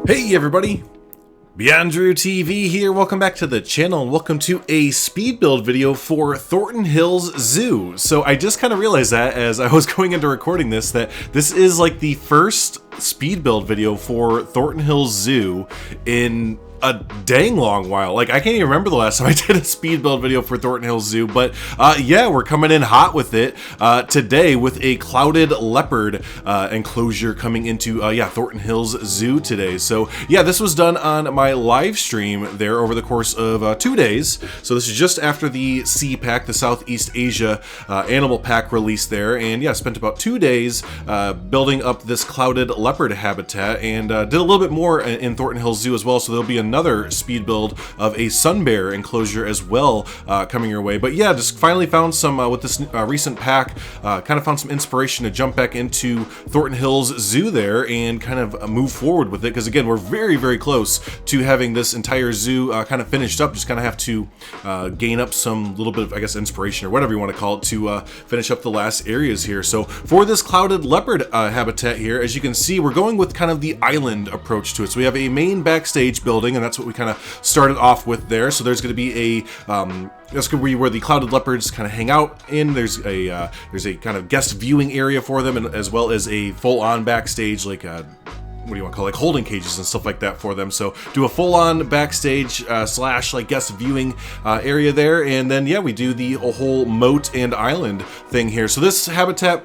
Hey everybody, BeyondDrewTV here. Welcome back to the channel and welcome to a speed build video for Thornton Hills Zoo. So I just kind of realized that as I was going into recording this, that this is like the first speed build video for Thornton Hills Zoo in a dang long while. Like, I can't even remember the last time I did a speed build video for Thornton Hills Zoo, but yeah, we're coming in hot with it today with a clouded leopard enclosure coming into Thornton Hills Zoo today. So yeah, this was done on my live stream there over the course of 2 days. So this is just after the CPAC, the Southeast Asia Animal Pack release there, and yeah, spent about 2 days building up this clouded leopard habitat, and did a little bit more in Thornton Hills Zoo as well. So there'll be another speed build of a sun bear enclosure as well coming your way. But yeah, just finally found some with this recent pack, kind of found some inspiration to jump back into Thornton Hills Zoo there and kind of move forward with it, because again, we're very close to having this entire zoo kind of finished up. Just kind of have to gain up some little bit of, I guess, inspiration or whatever you want to call it to finish up the last areas here. So for this clouded leopard habitat here, as you can see, we're going with kind of the island approach to it. So we have a main backstage building, and that's what we kind of started off with there. So there's going to be a that's going to be where the clouded leopards kind of hang out in. There's a kind of guest viewing area for them, and as well as a full-on backstage, like what do you want to call it, like holding cages and stuff like that for them. So do a full-on backstage slash like guest viewing area there, and then yeah, we do the whole moat and island thing here. So this habitat,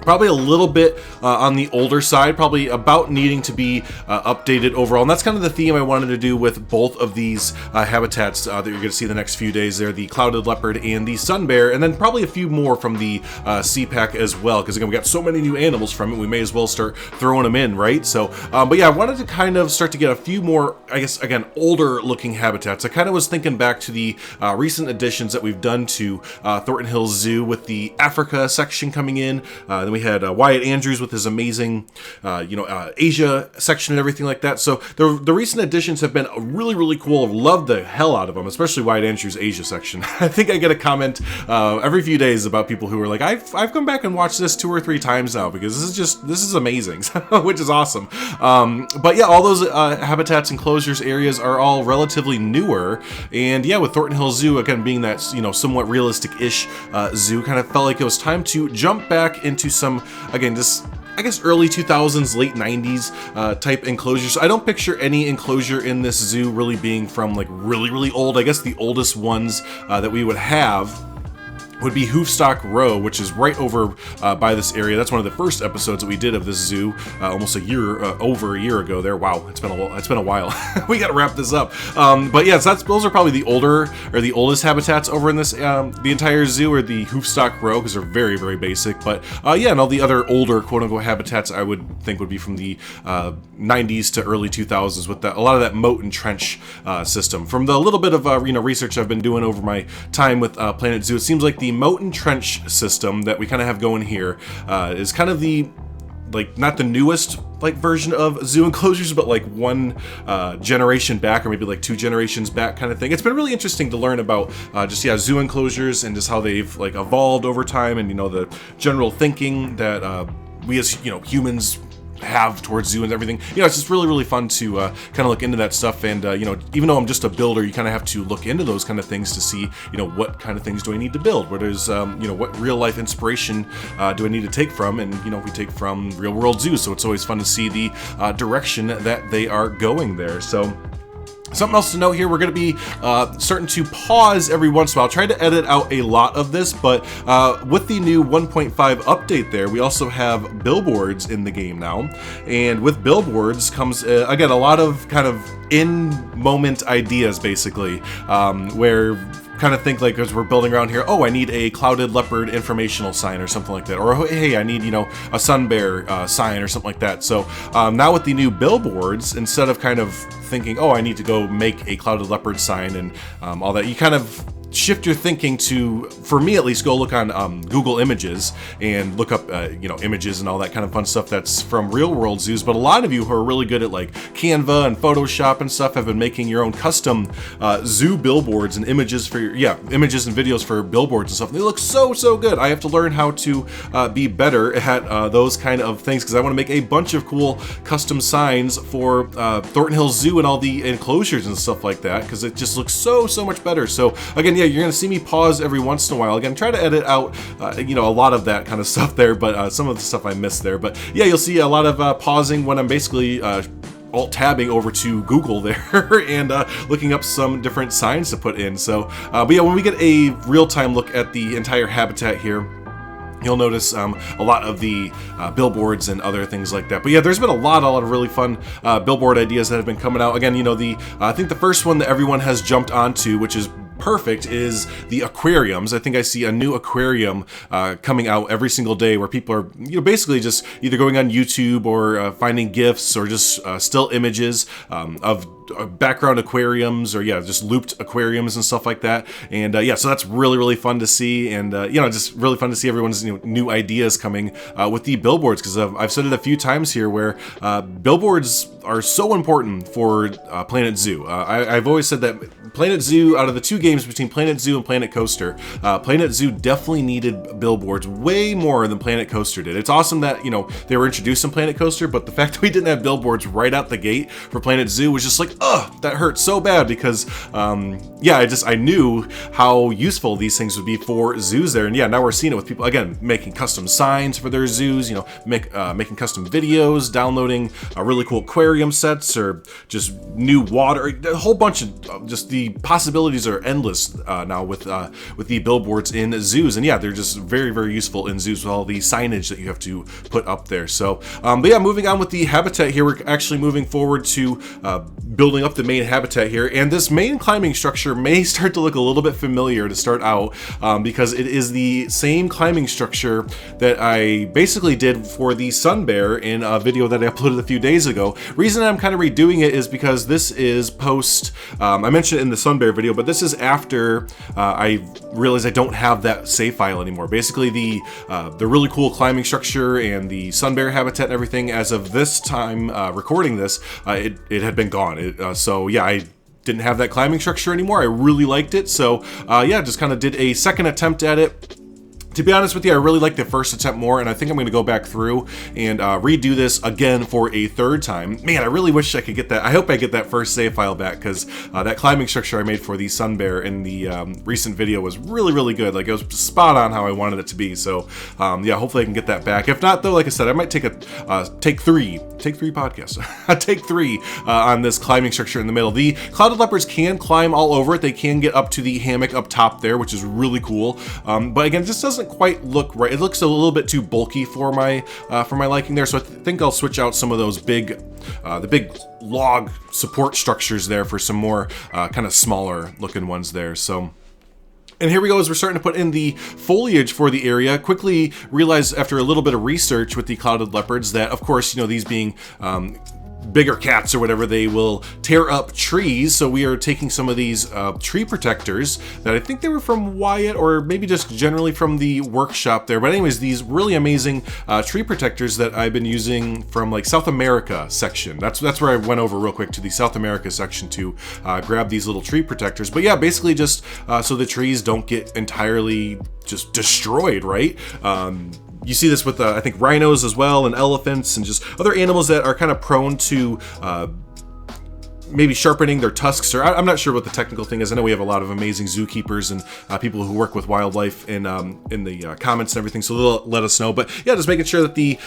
probably a little bit on the older side, probably about needing to be updated overall. And that's kind of the theme I wanted to do with both of these habitats that you're going to see the next few days there, the clouded leopard and the sun bear, and then probably a few more from the CPAC as well, because again, we got so many new animals from it, we may as well start throwing them in, right? So, but yeah, I wanted to kind of start to get a few more, I guess, again, older looking habitats. I kind of was thinking back to the recent additions that we've done to Thornton Hills Zoo with the Africa section coming in. Then we had Wyatt Andrews with his amazing, Asia section and everything like that. So the recent additions have been really cool. I've loved the hell out of them, especially Wyatt Andrews' Asia section. I think I get a comment every few days about people who are like, I've come back and watched this 2 or 3 times now because this is amazing, which is awesome. But yeah, all those habitats, enclosures, areas are all relatively newer. And yeah, with Thornton Hills Zoo, again, being that, somewhat realistic-ish zoo, kind of felt like it was time to jump back into some, again, just, I guess, early 2000s, late 90s type enclosures. I don't picture any enclosure in this zoo really being from like really old. I guess the oldest ones that we would have would be Hoofstock Row, which is right over by this area. That's one of the first episodes that we did of this zoo, almost over a year ago there. Wow, it's been a while. We got to wrap this up. But yeah, so those are probably the older or the oldest habitats over in this the entire zoo, or the Hoofstock Row, because they're very basic. But yeah, and all the other older quote unquote habitats I would think would be from the 90s to early 2000s, with a lot of that moat and trench system. From the little bit of research I've been doing over my time with Planet Zoo, it seems like the moat and trench system that we kind of have going here is kind of the, like, not the newest like version of zoo enclosures, but like one generation back, or maybe like 2 generations back kind of thing. It's been really interesting to learn about zoo enclosures and just how they've like evolved over time, and the general thinking that we as humans have towards zoo and everything. It's just really fun to kind of look into that stuff. And even though I'm just a builder, you kind of have to look into those kind of things to see what kind of things do I need to build, where there's what real life inspiration do I need to take from, and we take from real world zoos, so it's always fun to see the direction that they are going there. So something else to note here, we're going to be starting to pause every once in a while. I'll try to edit out a lot of this, but with the new 1.5 update there, we also have billboards in the game now. And with billboards comes, again, a lot of kind of in-moment ideas, basically, where kind of think like, as we're building around here, oh, I need a clouded leopard informational sign or something like that, or hey, I need a sun bear sign or something like that. So now with the new billboards, instead of kind of thinking, oh, I need to go make a clouded leopard sign and all that, you kind of shift your thinking to, for me at least, go look on Google Images and look up you know, images and all that kind of fun stuff that's from real world zoos. But a lot of you who are really good at like Canva and Photoshop and stuff have been making your own custom zoo billboards and images for your, images and videos for billboards and stuff. And they look so good. I have to learn how to be better at those kind of things, because I want to make a bunch of cool custom signs for Thornton Hills Zoo and all the enclosures and stuff like that, because it just looks so much better. So again, yeah, you're gonna see me pause every once in a while. Again, try to edit out you know, a lot of that kind of stuff there, but some of the stuff I missed there. But yeah, you'll see a lot of pausing when I'm basically alt-tabbing over to Google there and looking up some different signs to put in. So but yeah, when we get a real-time look at the entire habitat here, you'll notice a lot of the billboards and other things like that. But yeah, there's been a lot of really fun billboard ideas that have been coming out. Again, you know, I think the first one that everyone has jumped onto, which is perfect, is the aquariums. I think I see a new aquarium coming out every single day, where people are, you know, basically just either going on YouTube or finding GIFs or just still images of background aquariums, or just looped aquariums and stuff like that. And yeah, so that's really fun to see, and you know, just really fun to see everyone's, you know, new ideas coming with the billboards, because I've said it a few times here where billboards are so important for Planet Zoo. I've always said that Planet Zoo, out of the two games between Planet Zoo and Planet Coaster, Planet Zoo definitely needed billboards way more than Planet Coaster did. It's awesome that, you know, they were introduced in Planet Coaster, but the fact that we didn't have billboards right out the gate for Planet Zoo was just like, ugh, that hurt so bad, because yeah, I knew how useful these things would be for zoos there. And yeah, now we're seeing it with people, again, making custom signs for their zoos, you know, making custom videos, downloading really cool aquarium sets, or just new water, a whole bunch of just the possibilities are endless now with the billboards in zoos. And yeah, they're just very useful in zoos with all the signage that you have to put up there. So but yeah, moving on with the habitat here, we're actually moving forward to building up the main habitat here, and this main climbing structure may start to look a little bit familiar to start out, because it is the same climbing structure that I basically did for the sun bear in a video that I uploaded a few days ago. Reason I'm kind of redoing it is because this is post, I mentioned it in the sun bear video, but this is after I realized I don't have that save file anymore. Basically the really cool climbing structure and the sun bear habitat and everything, as of this time recording this, it had been gone. So yeah, I didn't have that climbing structure anymore. I really liked it, so yeah, just kind of did a second attempt at it. To be honest with you, I really liked the first attempt more, and I think I'm going to go back through and redo this again for a third time. Man, I really wish I could get that. I hope I get that first save file back, because that climbing structure I made for the sun bear in the recent video was really good. Like, it was spot on how I wanted it to be. So yeah, hopefully I can get that back. If not, though, like I said, I might take a take three podcasts, take three on this climbing structure in the middle. The clouded leopards can climb all over it. They can get up to the hammock up top there, which is really cool. But again, this doesn't quite look right. It looks a little bit too bulky for my liking there. So I think I'll switch out some of those big, the big log support structures there for some more kind of smaller looking ones there. So. And here we go, as we're starting to put in the foliage for the area. Quickly realized after a little bit of research with the clouded leopards that, of course, you know, these being bigger cats or whatever, they will tear up trees. So we are taking some of these tree protectors that I think they were from Wyatt, or maybe just generally from the workshop there. But anyways, these really amazing tree protectors that I've been using from like South America section. That's where I went over real quick to the South America section to grab these little tree protectors. But yeah, basically just so the trees don't get entirely just destroyed, right? You see this with, I think, rhinos as well, and elephants, and just other animals that are kind of prone to maybe sharpening their tusks, or I'm not sure what the technical thing is. I know we have a lot of amazing zookeepers and people who work with wildlife in the comments and everything, so they'll let us know. But yeah, just making sure that the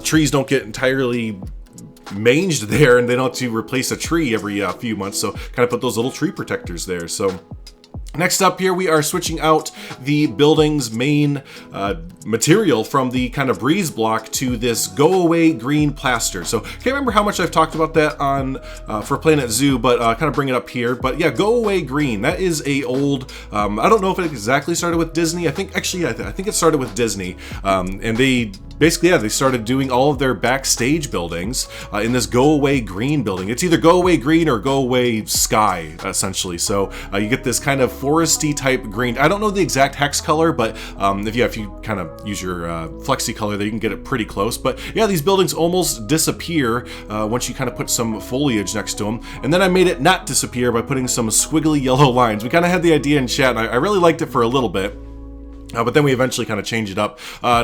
trees don't get entirely manged there, and they don't have to replace a tree every few months. So kind of put those little tree protectors there. So. Next up here, we are switching out the building's main material from the kind of breeze block to this go away green plaster. So can't remember how much I've talked about that on for Planet Zoo, but kind of bring it up here. But yeah, go away green. That is a old, I don't know if it exactly started with Disney. I think actually, I think it started with Disney, and they basically, yeah, they started doing all of their backstage buildings in this go away green building. It's either go away green or go away sky, essentially. So you get this kind of foresty type green. I don't know the exact hex color, but if you kind of use your flexi color there, you can get it pretty close. But yeah, these buildings almost disappear once you kind of put some foliage next to them. And then I made it not disappear by putting some squiggly yellow lines. We kind of had the idea in chat, and I really liked it for a little bit. But then we eventually kind of changed it up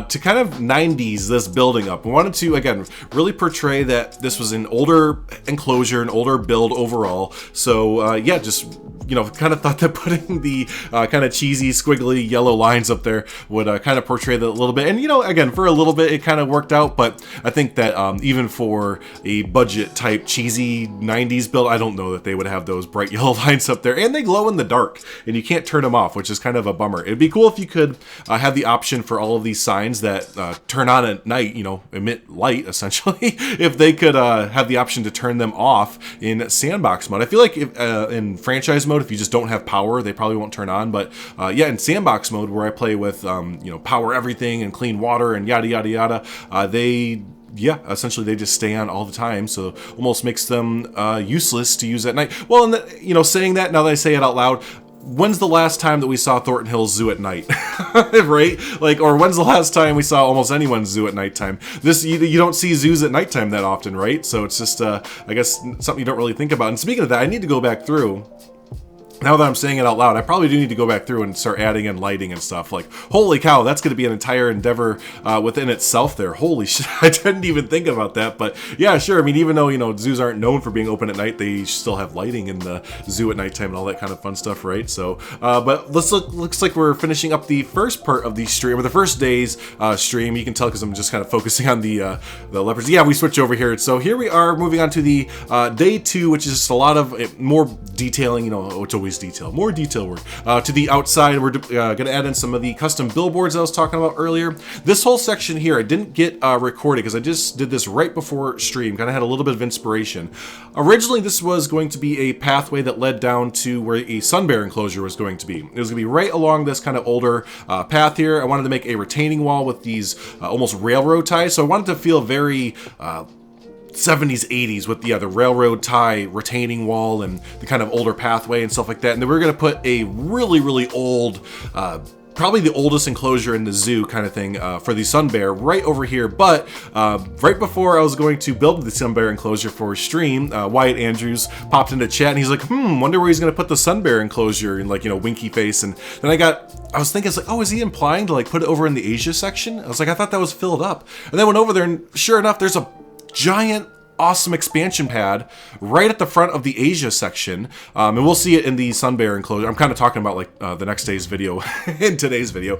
to kind of 90s this building up. We wanted to, again, really portray that this was an older enclosure, an older build overall. So yeah, just, you know, kind of thought that putting the kind of cheesy, squiggly yellow lines up there would kind of portray that a little bit. And, you know, again, for a little bit, it kind of worked out. But I think that even for a budget type cheesy 90s build, I don't know that they would have those bright yellow lines up there. And they glow in the dark, and you can't turn them off, which is kind of a bummer. It'd be cool if you could have the option for all of these signs that turn on at night, you know, emit light, essentially, if they could have the option to turn them off in sandbox mode. I feel like if, in franchise mode, if you just don't have power, they probably won't turn on. But yeah, in sandbox mode, where I play with, you know, power everything and clean water and yada, yada, yada, yeah, essentially they just stay on all the time, so almost makes them useless to use at night. Well, and you know, saying that, now that I say it out loud, when's the last time that we saw Thorton Hills Zoo at night? Right? Like, or when's the last time we saw almost anyone's zoo at nighttime? You don't see zoos at nighttime that often, right? So it's just, I guess, something you don't really think about. And speaking of that, I need to go back through. Now that I'm saying it out loud, I probably do need to go back through and start adding in lighting and stuff. Like, holy cow, that's going to be an entire endeavor within itself there. Holy shit, I didn't even think about that. But yeah, sure. I mean, even though, you know, zoos aren't known for being open at night, they still have lighting in the zoo at nighttime and all that kind of fun stuff, right? So, but looks like we're finishing up the first part of the stream, or the first day's stream. You can tell because I'm just kind of focusing on the leopards. Yeah, we switch over here. So here we are moving on to the day 2, which is just a lot of more detailing, you know, it's always detail, more detail work to the outside. We're gonna add in some of the custom billboards I was talking about earlier. This whole section here I didn't get recorded because I just did this right before stream, kind of had a little bit of inspiration. Originally this was going to be a pathway that led down to where a sun bear enclosure was going to be. It was gonna be right along this kind of older path here. I wanted to make a retaining wall with these almost railroad ties, so I wanted to feel very 70s, 80s with the railroad tie retaining wall and the kind of older pathway and stuff like that. And then we're going to put a really, really old, probably the oldest enclosure in the zoo kind of thing for the sun bear right over here. But right before I was going to build the sun bear enclosure for stream, Wyatt Andrews popped into chat and he's like, wonder where he's going to put the sun bear enclosure, and like, you know, winky face. And then I was thinking, it's like, oh, is he implying to like put it over in the Asia section? I was like, I thought that was filled up. And then went over there and sure enough, there's a giant awesome expansion pad right at the front of the Asia section, and we'll see it in the sun bear enclosure. I'm kind of talking about like the next day's video in today's video,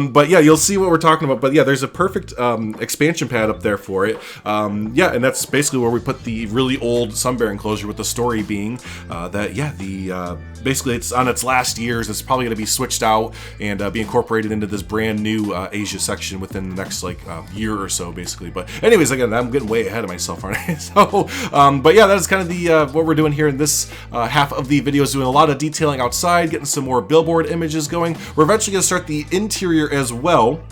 but yeah, you'll see what we're talking about. But yeah, there's a perfect expansion pad up there for it. Yeah, and that's basically where we put the really old sun bear enclosure, with the story being that yeah, the basically it's on its last years. It's probably going to be switched out and be incorporated into this brand new Asia section within the next like year or so, basically. But anyways, again, I'm getting way ahead of myself, aren't I? So, but yeah, that is kind of the what we're doing here in this half of the video, is doing a lot of detailing outside, getting some more billboard images going. We're eventually going to start the interior as well.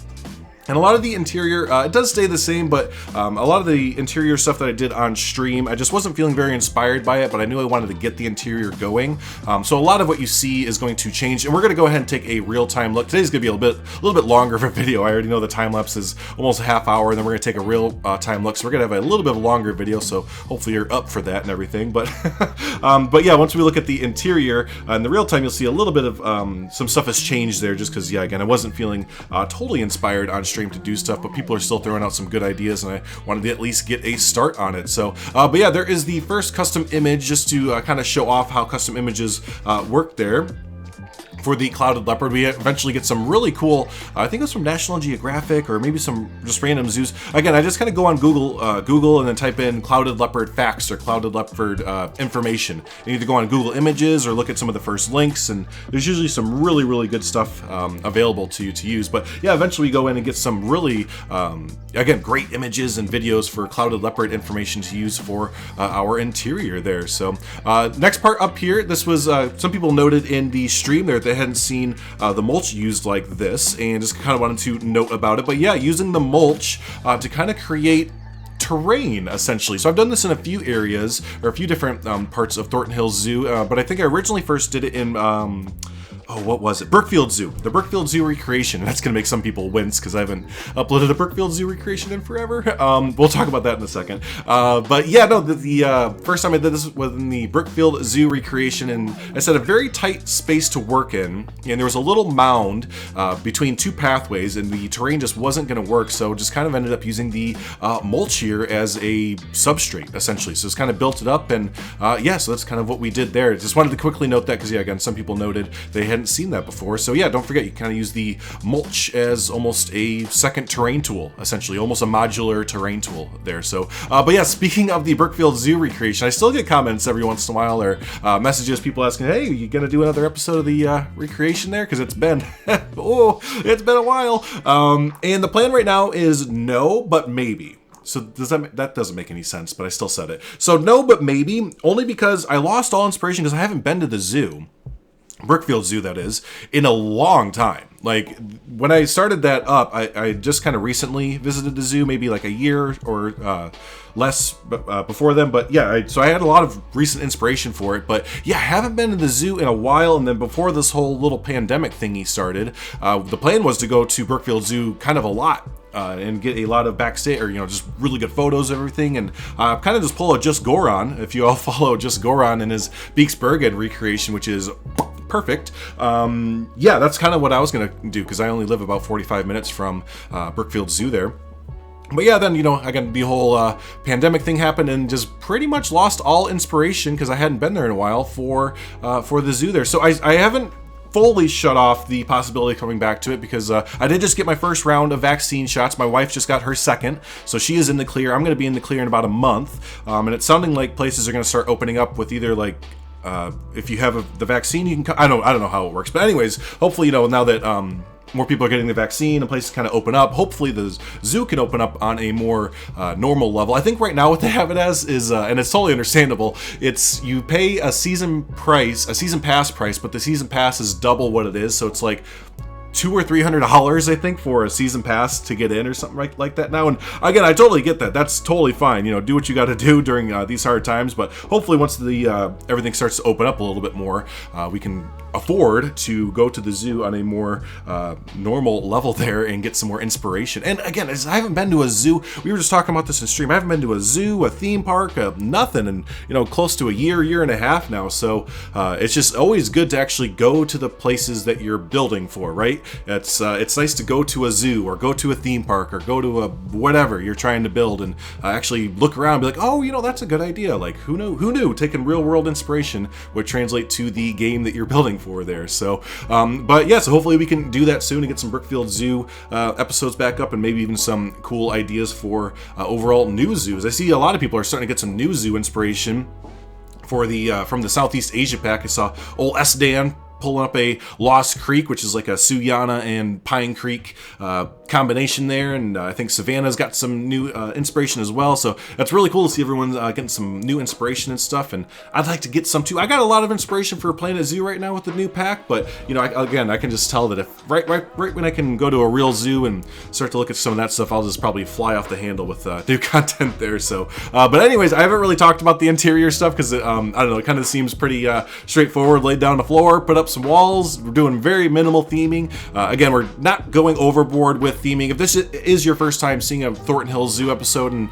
And a lot of the interior, it does stay the same, but a lot of the interior stuff that I did on stream, I just wasn't feeling very inspired by it, but I knew I wanted to get the interior going. So a lot of what you see is going to change, and we're going to go ahead and take a real-time look. Today's going to be a little bit longer of a video. I already know the time-lapse is almost a half hour, and then we're going to take a real-time look. So we're going to have a little bit of a longer video, so hopefully you're up for that and everything. But but yeah, once we look at the interior, in the real-time, you'll see a little bit of some stuff has changed there, just because, yeah, again, I wasn't feeling totally inspired on stream to do stuff, but people are still throwing out some good ideas, and I wanted to at least get a start on it. So but yeah, there is the first custom image, just to kind of show off how custom images work there. For the clouded leopard, we eventually get some really cool, I think it was from National Geographic or maybe some just random zoos. Again, I just kind of go on Google and then type in clouded leopard facts or clouded leopard information. You either go on Google Images or look at some of the first links, and there's usually some really, really good stuff available to you to use. But yeah, eventually we go in and get some really, again, great images and videos for clouded leopard information to use for our interior there. So next part up here, this was, some people noted in the stream there that hadn't seen the mulch used like this, and just kind of wanted to note about it. But yeah, using the mulch to kind of create terrain, essentially. So I've done this in a few areas, or a few different parts of Thornton Hills Zoo, but I think I originally first did it in what was it? Brookfield Zoo. The Brookfield Zoo recreation. That's going to make some people wince because I haven't uploaded a Brookfield Zoo recreation in forever. We'll talk about that in a second. But yeah, no, the first time I did this was in the Brookfield Zoo recreation, and I set a very tight space to work in, and there was a little mound between two pathways, and the terrain just wasn't going to work, so just kind of ended up using the mulch here as a substrate, essentially. So it's kind of built it up, and yeah, so that's kind of what we did there. Just wanted to quickly note that because, yeah, again, some people noted they hadn't seen that before. So yeah, don't forget, you kind of use the mulch as almost a second terrain tool, essentially, almost a modular terrain tool there. So, but yeah, speaking of the Brookfield Zoo recreation, I still get comments every once in a while, or messages, people asking, hey, you gonna do another episode of the recreation there? Because it's been, it's been a while. And the plan right now is no, but maybe. So that doesn't make any sense, but I still said it. So no, but maybe, only because I lost all inspiration because I haven't been to the zoo, Brookfield Zoo that is, in a long time. Like, when I started that up, I just kind of recently visited the zoo, maybe like a year or less before then. But yeah, so I had a lot of recent inspiration for it. But yeah, I haven't been to the zoo in a while. And then before this whole little pandemic thingy started, the plan was to go to Brookfield Zoo kind of a lot. And get a lot of backstage, or just really good photos of everything, and kind of just pull a Just Goron, if you all follow Just Goron in his Beaksbergen recreation, which is perfect. Yeah, that's kind of what I was gonna do, because I only live about 45 minutes from Brookfield Zoo there. But yeah, then, again, the whole pandemic thing happened, and just pretty much lost all inspiration because I hadn't been there in a while for the zoo there. So I haven't fully shut off the possibility of coming back to it, because I did just get my first round of vaccine shots. My wife just got her second, so she is in the clear. I'm going to be in the clear in about a month, and it's sounding like places are going to start opening up with either like if you have the vaccine, you can. I don't know how it works, but anyways, hopefully, now that more people are getting the vaccine and places kind of open up, hopefully the zoo can open up on a more normal level. I think right now what they have it as is, and it's totally understandable, it's you pay a season pass price, but the season pass is double what it is, so it's like $200 or $300, I think, for a season pass to get in or something like that now. And again, I totally get that. That's totally fine. Do what you got to do during these hard times. But hopefully, once the everything starts to open up a little bit more, we can afford to go to the zoo on a more normal level there and get some more inspiration. And again, I haven't been to a zoo. We were just talking about this in stream. I haven't been to a zoo, a theme park, nothing, and close to a year and a half now. So it's just always good to actually go to the places that you're building for, right? It's nice to go to a zoo or go to a theme park or go to a whatever you're trying to build and actually look around and be like, oh, that's a good idea. Like, who knew taking real world inspiration would translate to the game that you're building for there. So, but yeah, so hopefully we can do that soon and get some Brookfield Zoo episodes back up, and maybe even some cool ideas for overall new zoos. I see a lot of people are starting to get some new zoo inspiration for the from the Southeast Asia pack. I saw old S. Dan pulling up a Lost Creek, which is like a Suyana and Pine Creek combination there, and I think Savannah's got some new inspiration as well, so that's really cool to see everyone getting some new inspiration and stuff, and I'd like to get some too. I got a lot of inspiration for Planet Zoo right now with the new pack, but I can just tell that if right when I can go to a real zoo and start to look at some of that stuff, I'll just probably fly off the handle with new content there. So but anyways, I haven't really talked about the interior stuff because I don't know, it kind of seems pretty straightforward. Laid down the floor, put up some walls. We're doing very minimal theming. Again, we're not going overboard with theming. If this is your first time seeing a Thornton Hills Zoo episode, and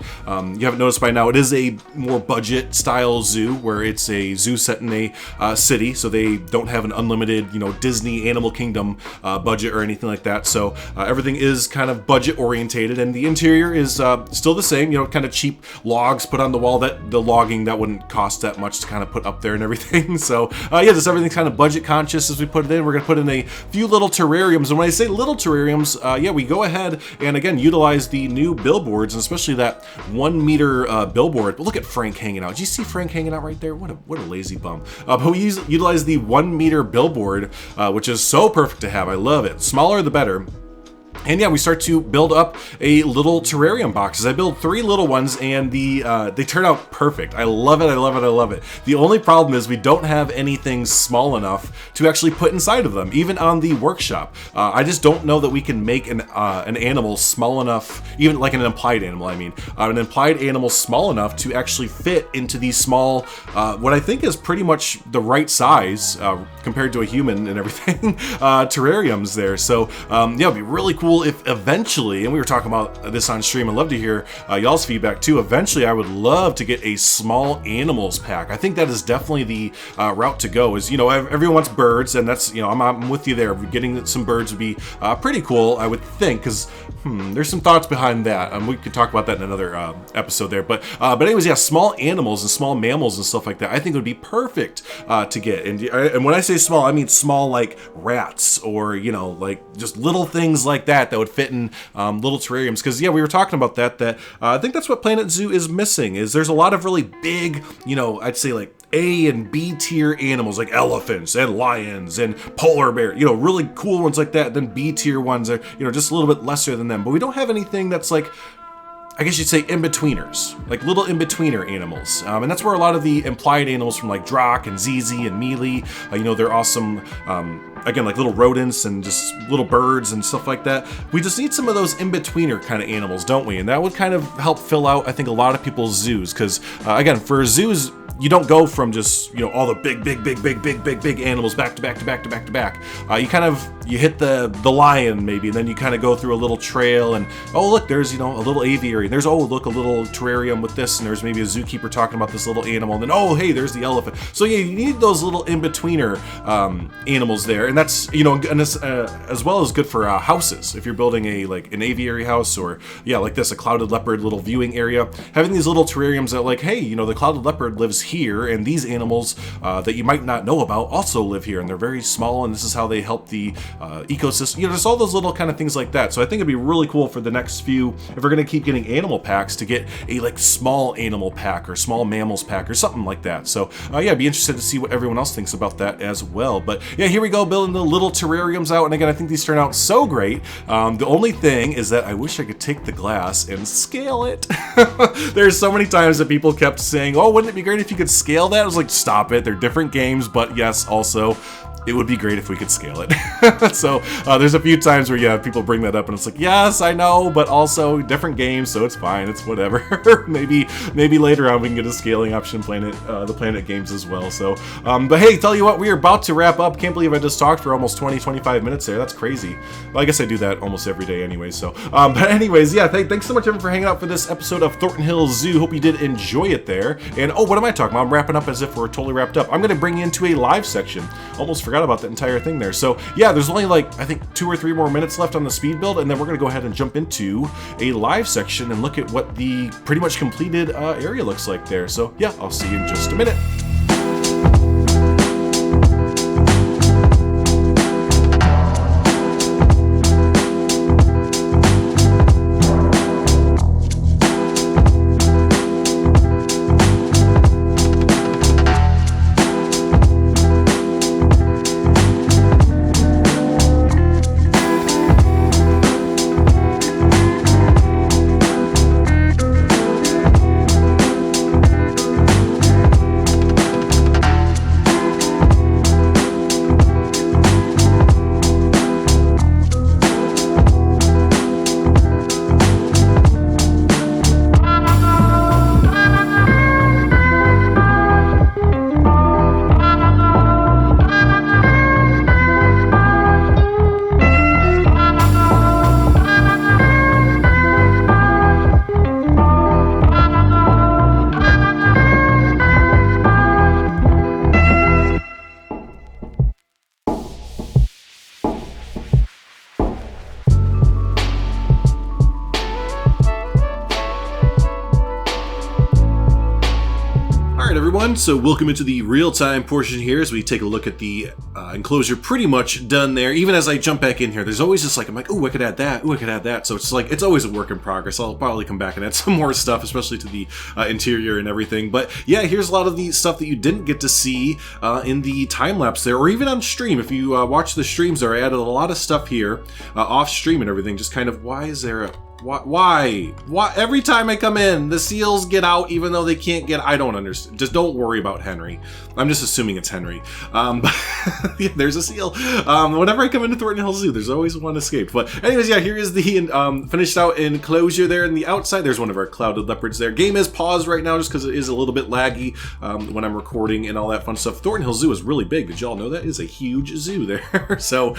you haven't noticed by now, it is a more budget style zoo where it's a zoo set in a city, so they don't have an unlimited, Disney Animal Kingdom budget or anything like that. So everything is kind of budget orientated, and the interior is still the same. Kind of cheap logs put on the wall. That the logging that wouldn't cost that much to kind of put up there and everything. So yeah, just everything's kind of budget conscious as we put it in. We're gonna put in a few little terrariums, and when I say little terrariums, yeah, we go ahead and again utilize the new billboards, and especially that 1 meter billboard. But look at Frank hanging out. Did you see Frank hanging out right there? What a lazy bum. But we utilize the 1 meter billboard, which is so perfect to have. I love it. Smaller the better. And yeah, we start to build up a little terrarium boxes. I build 3 little ones, and they turn out perfect. I love it, I love it, I love it. The only problem is we don't have anything small enough to actually put inside of them, even on the workshop. I just don't know that we can make an animal small enough, even like an implied animal, I mean. An implied animal small enough to actually fit into these small, what I think is pretty much the right size compared to a human and everything, terrariums there. So yeah, it'd be really cool if eventually, and we were talking about this on stream, I'd love to hear y'all's feedback too. Eventually, I would love to get a small animals pack. I think that is definitely the route to go. Is, you know, everyone wants birds, and that's, you know, I'm with you there. Getting some birds would be pretty cool, I would think, because there's some thoughts behind that. We could talk about that in another episode there. But anyways, yeah, small animals and small mammals and stuff like that, I think would be perfect to get. And when I say small, I mean small like rats, or, you know, like just little things like that would fit in little terrariums. Because yeah, we were talking about that I think that's what Planet Zoo is missing. Is there's a lot of really big, you know, I'd say like A and B tier animals, like elephants and lions and polar bear, you know, really cool ones like that. Then B tier ones are, you know, just a little bit lesser than them. But we don't have anything that's like, I guess you'd say in-betweeners, like little in-betweener animals. And that's where a lot of the implied animals from like Drock and Zizi and Mealy, you know, they're awesome, again, like little rodents and just little birds and stuff like that. We just need some of those in-betweener kind of animals, don't we? And that would kind of help fill out, I think, a lot of people's zoos. Because, again, for zoos, you don't go from just, you know, all the big animals back to back. You kind of, you hit the lion maybe, and then you kind of go through a little trail, and oh look, there's, you know, a little aviary. There's, oh look, a little terrarium with this, and there's maybe a zookeeper talking about this little animal, and then oh hey, there's the elephant. So yeah, you need those little in-betweener animals there, and that's, you know, and this, as well as good for houses. If you're building a like an aviary house, or yeah, like this, a clouded leopard little viewing area, having these little terrariums that like, hey, you know, the clouded leopard lives here, and these animals that you might not know about also live here, and they're very small, and this is how they help the ecosystem. You know, just all those little kind of things like that. So I think it'd be really cool for the next few, if we're gonna keep getting animal packs, to get a like small animal pack or small mammals pack or something like that. So yeah, I'd be interested to see what everyone else thinks about that as well. But yeah, here we go, building the little terrariums out, and again, I think these turn out so great. The only thing is that I wish I could take the glass and scale it. There's so many times that people kept saying, oh, wouldn't it be great if you could scale that? I was like, stop it, they're different games. But yes, also, it would be great if we could scale it. So there's a few times where, yeah, people bring that up, and it's like, yes, I know, but also different games, so it's fine, it's whatever. maybe later on we can get a scaling option, the Planet games as well. So, but hey, tell you what, we are about to wrap up. Can't believe I just talked for almost 20-25 minutes there. That's crazy. Well, I guess I do that almost every day anyway. So, but anyways, yeah, thanks so much everyone for hanging out for this episode of Thorton Hills Zoo. Hope you did enjoy it there. And oh, what am I talking about? I'm wrapping up as if we're totally wrapped up. I'm going to bring you into a live section. Almost forgot about that entire thing there. So yeah, there's only like, I think 2 or 3 more minutes left on the speed build, and then we're gonna go ahead and jump into a live section and look at what the pretty much completed area looks like there. So yeah, I'll see you in just a minute. Alright everyone, so welcome into the real-time portion here as we take a look at the enclosure pretty much done there. Even as I jump back in here, there's always just like, I'm like, oh, I could add that, oh, I could add that. So it's like, it's always a work in progress. I'll probably come back and add some more stuff, especially to the interior and everything. But yeah, here's a lot of the stuff that you didn't get to see in the time-lapse there, or even on stream. If you watch the streams there, I added a lot of stuff here off-stream and everything, just kind of, why is there a... Why? Every time I come in, the seals get out even though they can't get... I don't understand. Just don't worry about Henry. I'm just assuming it's Henry. But yeah, there's a seal. Whenever I come into Thorton Hills Zoo, there's always one escaped. But anyways, yeah, here is the finished out enclosure there in the outside. There's one of our clouded leopards there. Game is paused right now just because it is a little bit laggy when I'm recording and all that fun stuff. Thorton Hills Zoo is really big. Did y'all know that? It is a huge zoo there. So...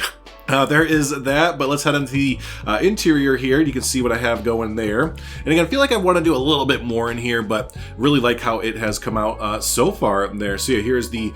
there is that, but let's head into the interior here. You can see what I have going there. And again, I feel like I want to do a little bit more in here, but really like how it has come out so far there. So yeah, here's the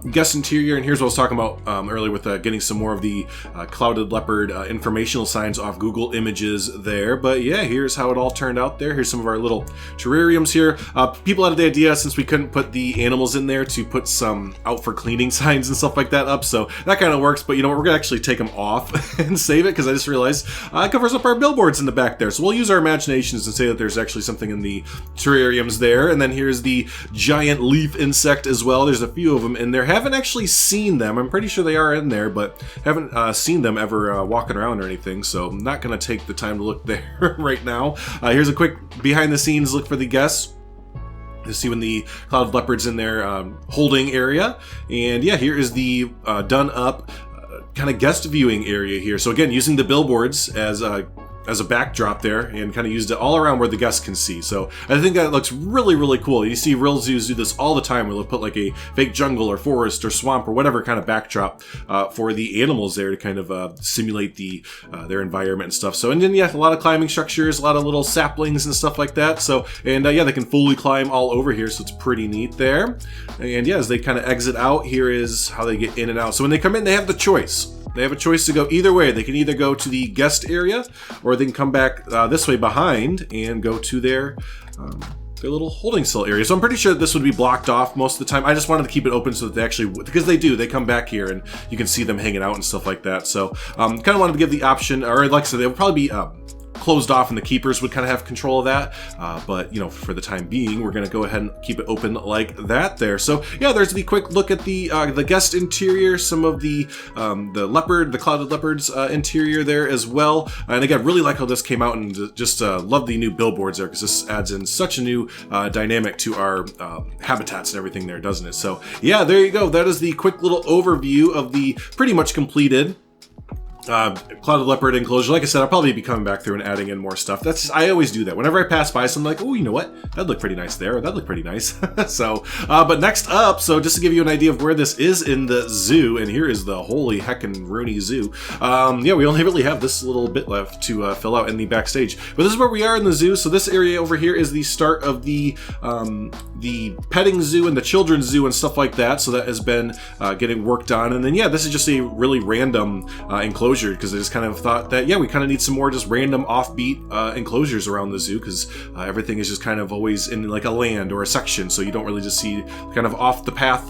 guest interior, and here's what I was talking about earlier with getting some more of the clouded leopard informational signs off Google Images there. But yeah, here's how it all turned out there. Here's some of our little terrariums here. People had the idea, since we couldn't put the animals in there, to put some out for cleaning signs and stuff like that up. So that kind of works, but you know what, we're gonna actually take them off and save it, because I just realized it covers up our billboards in the back there. So we'll use our imaginations and say that there's actually something in the terrariums there. And then here's the giant leaf insect as well. There's a few of them in there. Haven't actually seen them. I'm pretty sure they are in there, but haven't seen them ever walking around or anything. So I'm not going to take the time to look there right now. Here's a quick behind the scenes look for the guests. You see when the cloud leopard's in their holding area. And yeah, here is the done up kind of guest viewing area here. So again, using the billboards as a backdrop there, and kind of used it all around where the guests can see. So I think that looks really, really cool. You see real zoos do this all the time, where they'll put like a fake jungle or forest or swamp or whatever kind of backdrop for the animals there to kind of simulate their environment and stuff. So, and then yeah, a lot of climbing structures, a lot of little saplings and stuff like that. So, and yeah, they can fully climb all over here, so it's pretty neat there. And yeah, as they kind of exit out, here is how they get in and out. So when they come in, they have the choice. They have a choice to go either way. They can either go to the guest area, or they can come back this way behind and go to their little holding cell area. So I'm pretty sure this would be blocked off most of the time. I just wanted to keep it open so that they actually, because they come back here and you can see them hanging out and stuff like that. So kind of wanted to give the option, or like I said, they would probably be closed off and the keepers would kind of have control of that, but you know, for the time being, we're going to go ahead and keep it open like that there. So yeah, there's the quick look at the guest interior, some of the clouded leopard's interior there as well. And again, really like how this came out, and just love the new billboards there, because this adds in such a new dynamic to our habitats and everything there, doesn't it? So yeah, there you go. That is the quick little overview of the pretty much completed clouded leopard enclosure. Like I said, I'll probably be coming back through and adding in more stuff. I always do that. Whenever I pass by something, like, oh, you know what? That'd look pretty nice there, or that'd look pretty nice. So, but next up, so just to give you an idea of where this is in the zoo, and here is the holy heckin' Rooney Zoo. Yeah, we only really have this little bit left to fill out in the backstage. But this is where we are in the zoo. So this area over here is the start of the petting zoo and the children's zoo and stuff like that. So that has been getting worked on. And then yeah, this is just a really random enclosure, because I just kind of thought that, yeah, we kind of need some more just random offbeat enclosures around the zoo, because everything is just kind of always in like a land or a section, so you don't really just see kind of off the path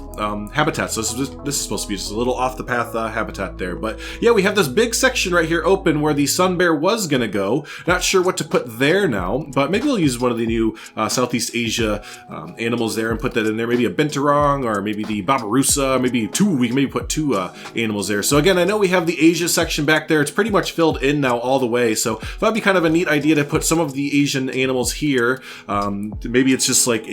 habitats. So this is supposed to be just a little off the path habitat there. But yeah, we have this big section right here open where the sun bear was gonna go. Not sure what to put there now, but maybe we'll use one of the new Southeast Asia animals there and put that in there. Maybe a binturong, or maybe the babirusa. Maybe two. We can maybe put two animals there. So again, I know we have the Asia section back there. It's pretty much filled in now all the way, so that'd be kind of a neat idea to put some of the Asian animals here. Maybe it's just like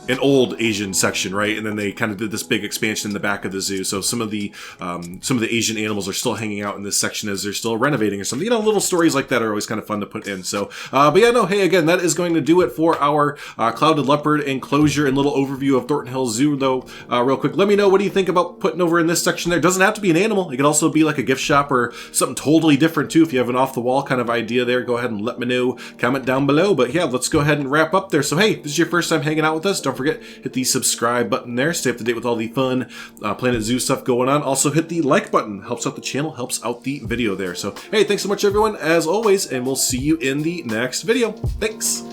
an old Asian section, right? And then they kind of did this big expansion in the back of the zoo. So some of the Asian animals are still hanging out in this section as they're still renovating or something. You know, little stories like that are always kind of fun to put in. So, but yeah, no, hey, again, that is going to do it for our clouded leopard enclosure and little overview of Thornton Hills Zoo. Though, real quick, let me know, what do you think about putting over in this section there? Doesn't have to be an animal. It could also be like a gift shop or something totally different too. If you have an off-the-wall kind of idea there, go ahead and let me know. Comment down below. But yeah, let's go ahead and wrap up there. So hey, this is your first time hanging out with us. Don't forget, hit the subscribe button there. Stay up to date with all the fun Planet Zoo stuff going on. Also hit the like button. Helps out the channel, helps out the video there. So hey, thanks so much everyone, as always, and we'll see you in the next video. Thanks.